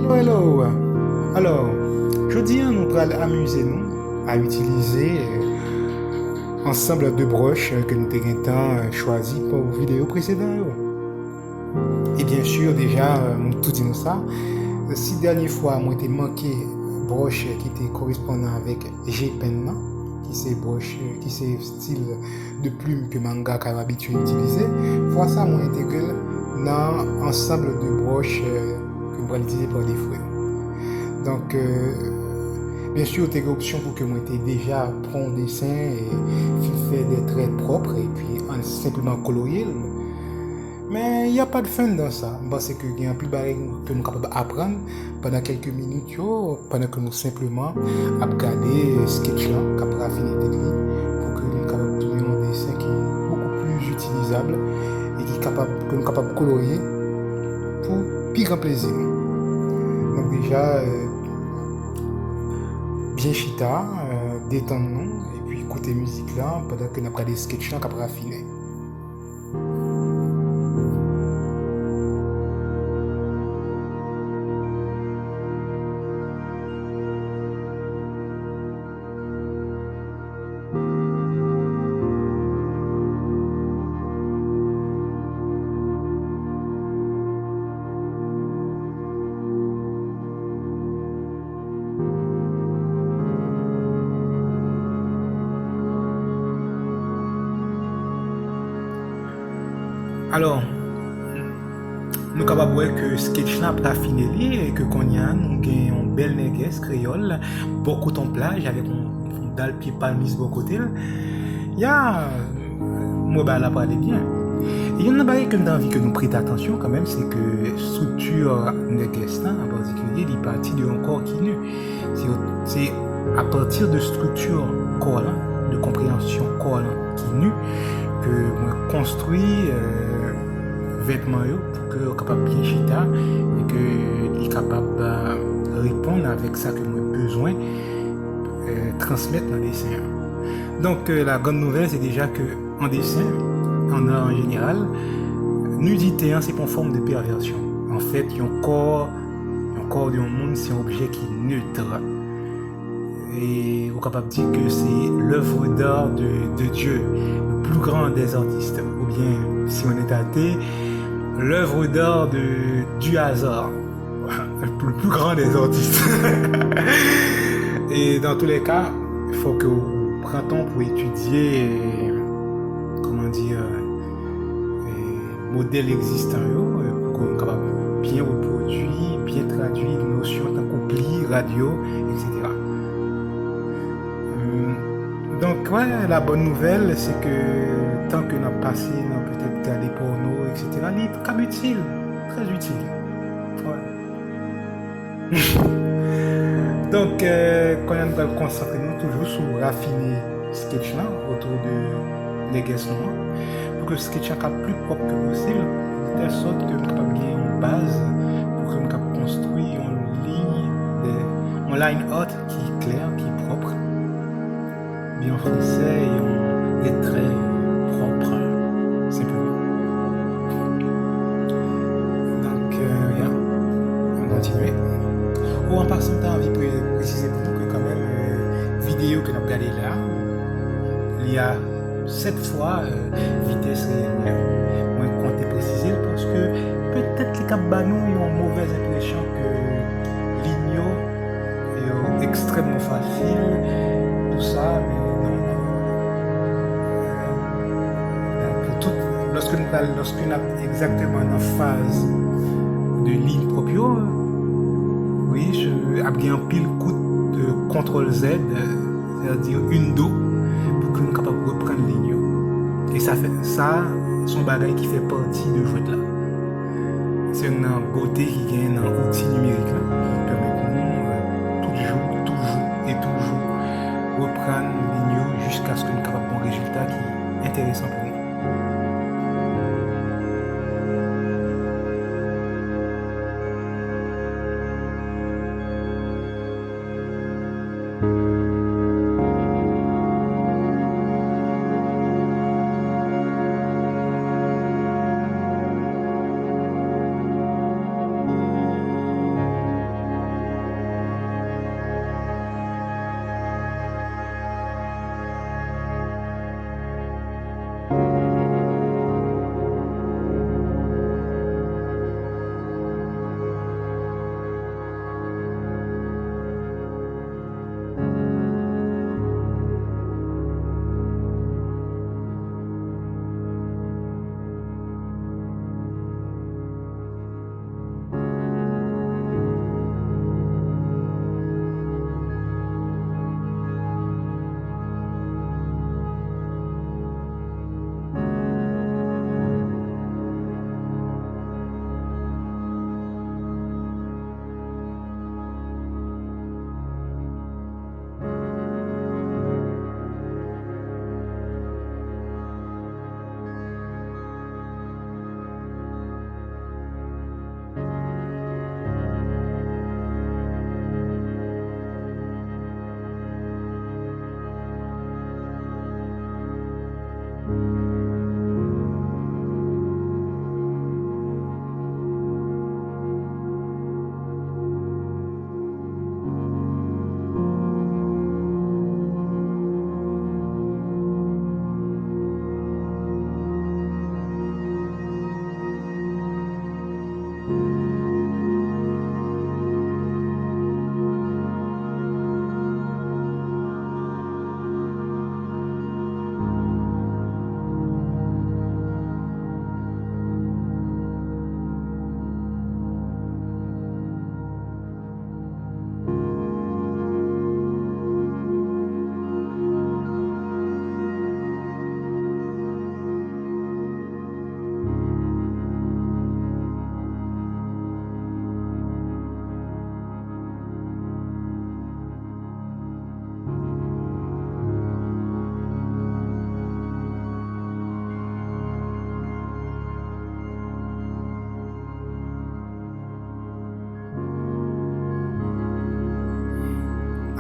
Hello, hello. Alors, je dis, nous allons amuser nous à utiliser ensemble de broches que nous avons choisi pour la vidéo précédente. Et bien sûr, déjà, nous tout disons ça. Si dernière fois, moi, j'ai manqué broche qui était correspondant avec G-Pen, qui c'est broche, qui c'est style de plume que manga a l'habitude d'utiliser. Voilà ça, moi, intégré dans ensemble de broches que nous allons utiliser pour des fruits. Donc, bien sûr, tu as l'option pour que moi t'ai déjà prendre un dessin et faire des traits propres et puis simplement colorier. Mais il n'y a pas de fun dans ça. C'est que il y a un plus barré que nous sommes capables d'apprendre pendant quelques minutes, pendant que nous simplement regarder sketch là, capable raffiner des lignes pour que nous soyons capables de donner un dessin qui est beaucoup plus utilisable et qui est capable, que nous sommes capables de colorier pour plus grand plaisir. Donc déjà, bien chita, détendons-nous et puis écouter musique là pendant que nous avons des sketchs là capable raffiner. Alors, nous sommes capables de voir que sketch là a fini et que quand nous avons une belle négresse créole, beaucoup de plage avec un dalle pied palmis de côté. Il y a, moi, là, parler bien. Et il y en a que nous avons envie que nous prêtions attention quand même, c'est que structure négresse en particulier, il partit d'un corps qui est nu. C'est à partir de structure corps de compréhension corps qui est nu, que moi construit vêtements pour que soit capable bien chita et que il est capable de répondre avec ça que moi besoin transmettre dans le dessin. Donc la grande nouvelle c'est déjà que en dessin en général nudité c'est une forme de perversion. En fait, il y a un corps d'un monde, c'est un objet qui est neutre. Et on est capable de dire que c'est l'œuvre d'art de Dieu, le plus grand des artistes. Ou bien, si on est athée, l'œuvre d'art du hasard, le plus grand des artistes. Et dans tous les cas, il faut que vous preniez temps pour étudier, comment dire, modèles existants, pour qu'on soit capable de bien reproduire, bien traduire les notions tant qu'oubli, radio, etc. Donc, ouais, la bonne nouvelle, c'est que tant que nous avons passé dans peut-être les pornos, etc., il est très utile, très utile. Ouais. Donc, quand on va concentrer nous toujours sur raffiner sketch là autour de l'église noire, pour que le sketch soit le plus propre que possible, de telle sorte que nous sommes capables de gagner une base pour que nous puissions construire une line art qui est claire, qui est propre. En français, ils ont des traits propres, simplement. Donc, on continue. Ou en passant, t'as envie de préciser pour nous que quand même, vidéo que nous avons regardé là, il y a 7 fois vitesse réelle. Moi, je compte préciser parce que peut-être les cabanos ont une mauvaise impression que l'igno est extrêmement facile, tout ça, mais lorsqu'on a exactement une phase de ligne proprio, oui, je ai un pile coup de CTRL Z, c'est-à-dire une do, pour que nous soyons capables de reprendre ligne. Et ça, son bagage qui fait partie de jeu là. C'est une beauté qui gagne un outil numérique là, qui permet nous toujours reprendre ligne jusqu'à ce que nous soyons capables d'un résultat qui est intéressant pour nous.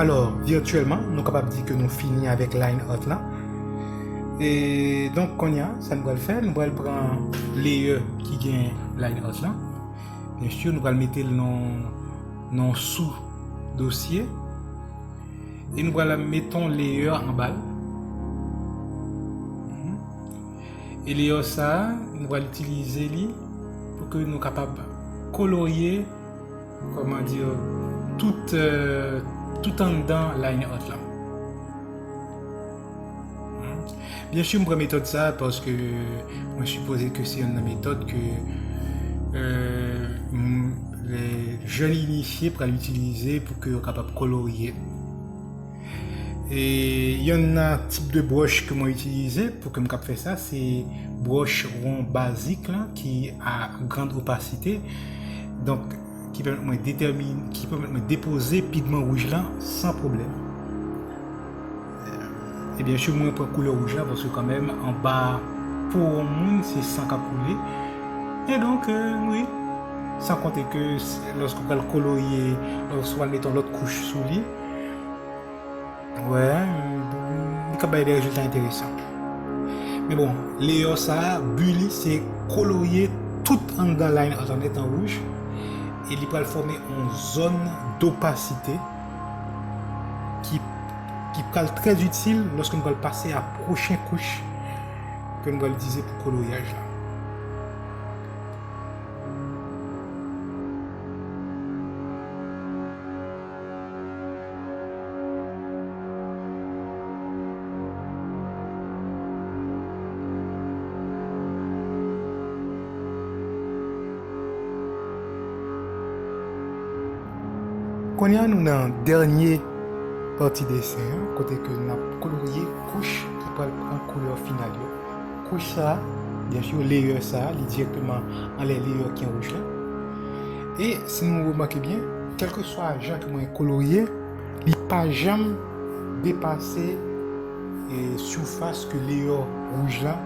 Alors, virtuellement, nous sommes capables de dire que nous finissons avec line out là. Et donc, ça nous va le faire. Nous allons prendre les qui gagnent line out là. Bien sûr, nous allons mettre le nom sous dossier. Et nous allons mettre les en balle. Et les ça, nous allons utiliser pour que nous soyons capables de colorier, comment dire, tout en dedans line out là. Bien sûr, je prends méthode ça parce que moi je suppose que c'est une méthode que les jeunes initiés pourraient l'utiliser pour qu'ils soient capables de colorier. Et il y en a un type de broche que moi utilisé pour que je fasse ça, c'est broche rond basique là, qui a grande opacité, donc qui permet de déposer pigment rouge là sans problème. Et bien sûr, moi je prends couleur rouge là parce que quand même en bas pour le monde c'est sans couler. Et donc oui, sans compter que lorsqu'on va le colorier, lorsqu'on va mettre l'autre couche sous lui. Ouais, il y a des résultats intéressants. Mais bon, les ça, Bully, c'est colorier tout en dans la ligne en étant rouge et il va former une zone d'opacité qui est très utile lorsque nous allons passer à la prochaine couche que nous allons utiliser pour coloriage. Quand nous avons dans dernier partie dessin, côté que nous avons colorié couche qui peut prendre couleur finale. Couche ça, bien sûr, layer ça, directement en les layers qui sont rouges là. Et si nous remarquez bien, quel que soit le genre que nous colorié, il ne peut pas jamais dépasser la surface que les layers rouges là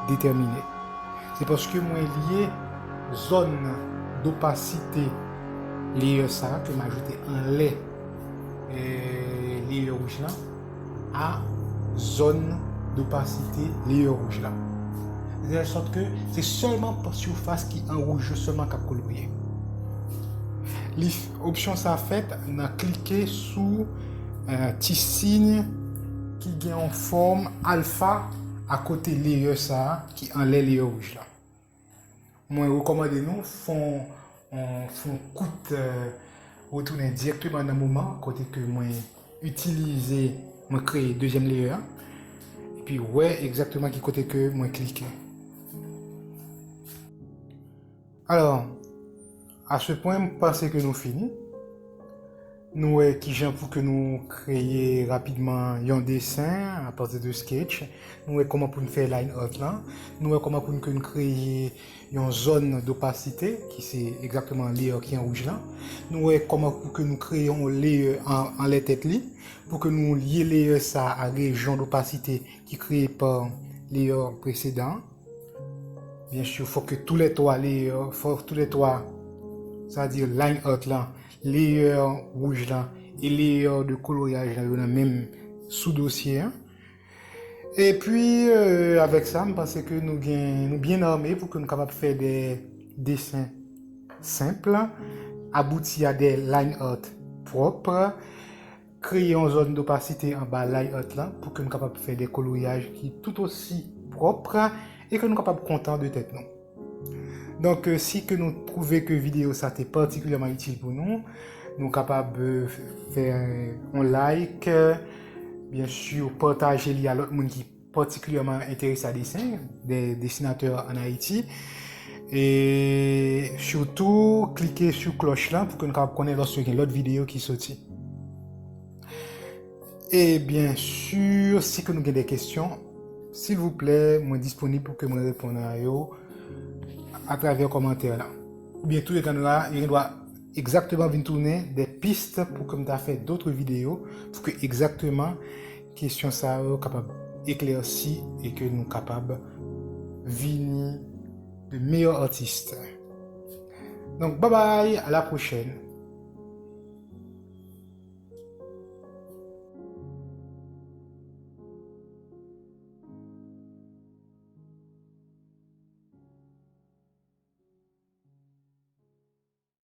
déterminé. C'est parce que moi lié zone d'opacité layer ça que m'a ajouté un lait layer rouge là à zone d'opacité layer rouge là. De sorte que c'est seulement par surface qui en rouge seulement qu'à colorier. L'option ça fait, on a cliqué sur un petit signe qui est en forme alpha à côté layer ça qui en lait layer rouge là. Moi recommande nous font coûte retourner directement dans le moment côté que moi utiliser moi créer deuxième layer et puis ouais exactement qui côté que moi cliquer. Alors à ce point je pense que nous finissons. Nous qui j'aime pour que nous créer rapidement un dessin à partir de sketch. Nous comment pour nous faire line out là. Nous comment pour nous créer une zone d'opacité qui c'est exactement le layer qui est en rouge là. Nous comment pour que nous créons layer en les têtes li pour que nous lier layer ça à région d'opacité qui créé par layer précédent. Bien sûr, faut que tous les trois c'est-à-dire line out là, layer rouge là et layer de coloriage là, il y a même sous dossier. Et puis avec ça, je pense que nous bien armés pour que nous soyons capables de faire des dessins simples, aboutir à des line out propres, créer une zone d'opacité en bas line out là pour que nous soyons capables de faire des coloriages qui sont tout aussi propres et que nous soyons capables de compter de tête non. Donc, si que nous trouvons que la vidéo ça est particulièrement utile pour nous, nous sommes capables de faire un like, bien sûr, partager à l'autre monde qui est particulièrement intéressé à dessin, des dessinateurs en Haïti. Et surtout, cliquez sur la cloche là pour que nous connaissions lorsqu'il y a l'autre vidéo qui sortit. Et bien sûr, si que nous avons des questions, s'il vous plaît, moi disponible pour que je réponde à eux à travers les commentaires là. Ou bien tous les caméras, il doit exactement venir tourner des pistes pour que nous fait d'autres vidéos pour que exactement question ça capable éclairci et que nous capables venir de meilleurs artistes. Donc bye bye, à la prochaine.